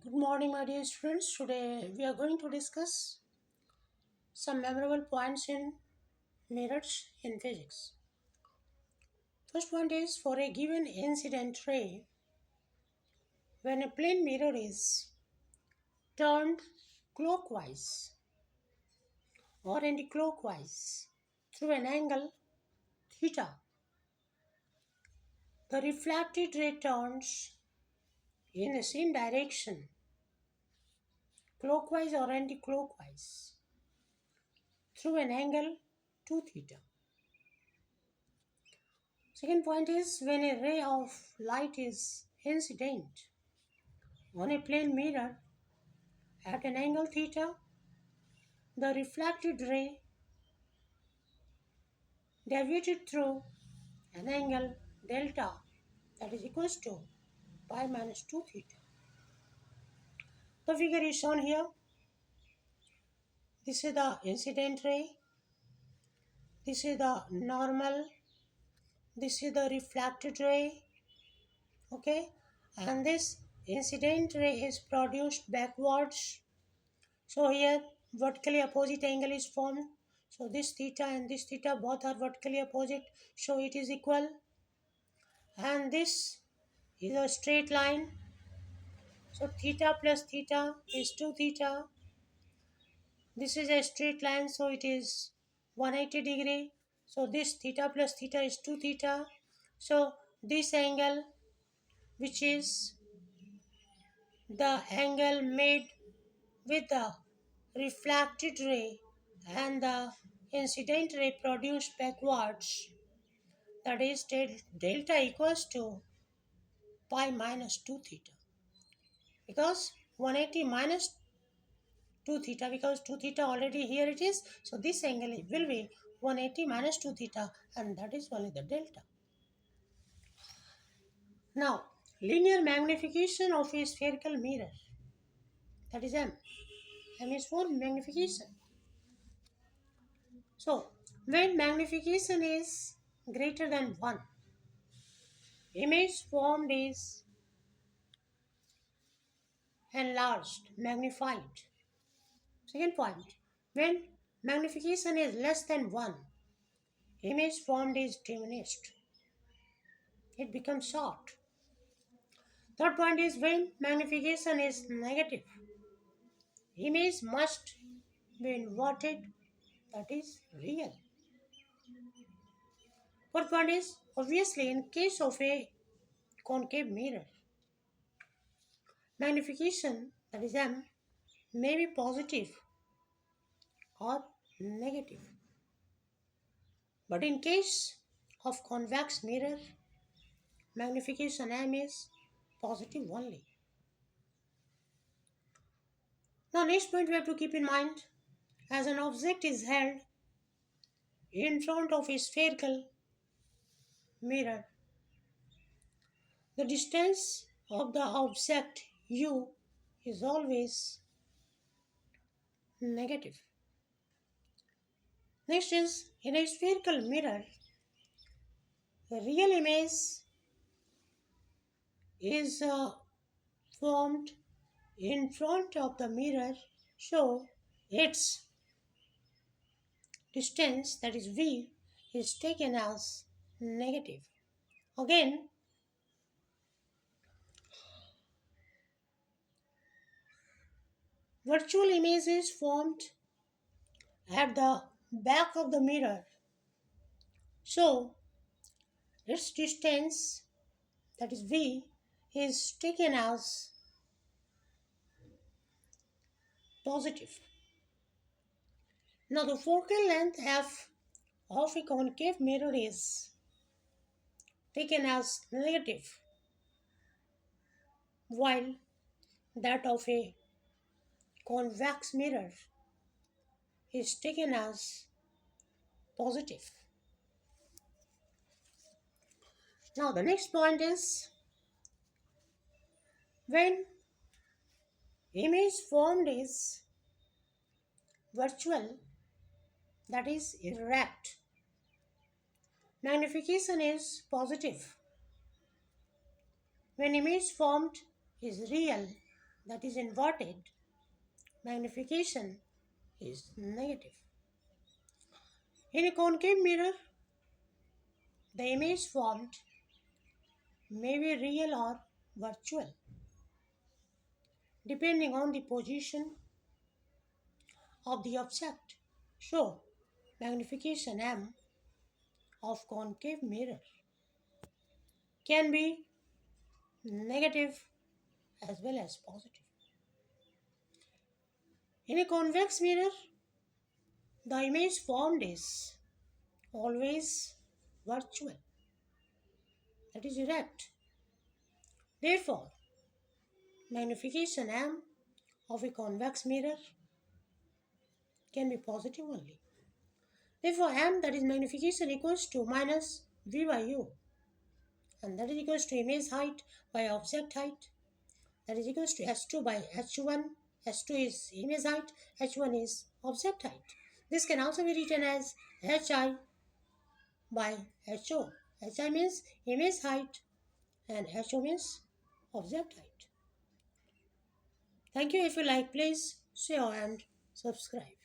Good morning, my dear students. Today we are going to discuss some memorable points in mirrors in physics. First point is for a given incident ray, when a plane mirror is turned clockwise or anti-clockwise through an angle theta, the reflected ray turns in the same direction, clockwise or anti-clockwise, through an angle 2 theta. Second point is when a ray of light is incident on a plane mirror at an angle theta, the reflected ray deviated through an angle delta that is equals to pi minus 2 theta. The figure is shown here. This is the incident ray, this is the normal, this is the reflected ray, okay, and this incident ray is produced backwards. So here vertically opposite angle is formed. So this theta and this theta both are vertically opposite. So it is equal. And this is a straight line. So theta plus theta is 2 theta. This is a straight line. So it is 180 degree. So this theta plus theta is 2 theta. So this angle, which is the angle made with the reflected ray and the incident ray produced backwards, that is delta equals to pi minus 2 theta, because 180 minus 2 theta, because 2 theta already here it is, so this angle will be 180 minus 2 theta, and that is only the delta. Now linear magnification of a spherical mirror, that is m is for magnification. So, when magnification is greater than 1, image formed is enlarged, magnified. Second point, when magnification is less than 1, image formed is diminished. It becomes short. Third point is when magnification is negative, image must be inverted, that is real. Fourth point is obviously in case of a concave mirror, magnification, that is m, may be positive or negative. But in case of convex mirror, magnification m is positive only. Now next point we have to keep in mind, as an object is held in front of a spherical mirror, the distance of the object u is always negative. Next is, in a spherical mirror, the real image is formed in front of the mirror, so its distance, that is v, is taken as negative. Again, virtual image is formed at the back of the mirror, so its distance, that is v, is taken as positive. Now the focal length f of a concave mirror is taken as negative, while that of a convex mirror is taken as positive. Now the next point is, when image formed is virtual, that is erect, magnification is positive. When image formed is real, that is inverted, magnification is negative. In a concave mirror, the image formed may be real or virtual, depending on the position of the object. So, magnification M of concave mirror can be negative as well as positive. In a convex mirror, the image formed is always virtual, that is erect. Therefore, magnification M of a convex mirror can be positive only. Therefore, M, that is magnification, equals to minus V by U, and that is equals to image height by object height, that is equals to H2 by H1. H2 is image height, H1 is object height. This can also be written as Hi by Ho. Hi means image height and Ho means object height. Thank you. If you like, please share and subscribe.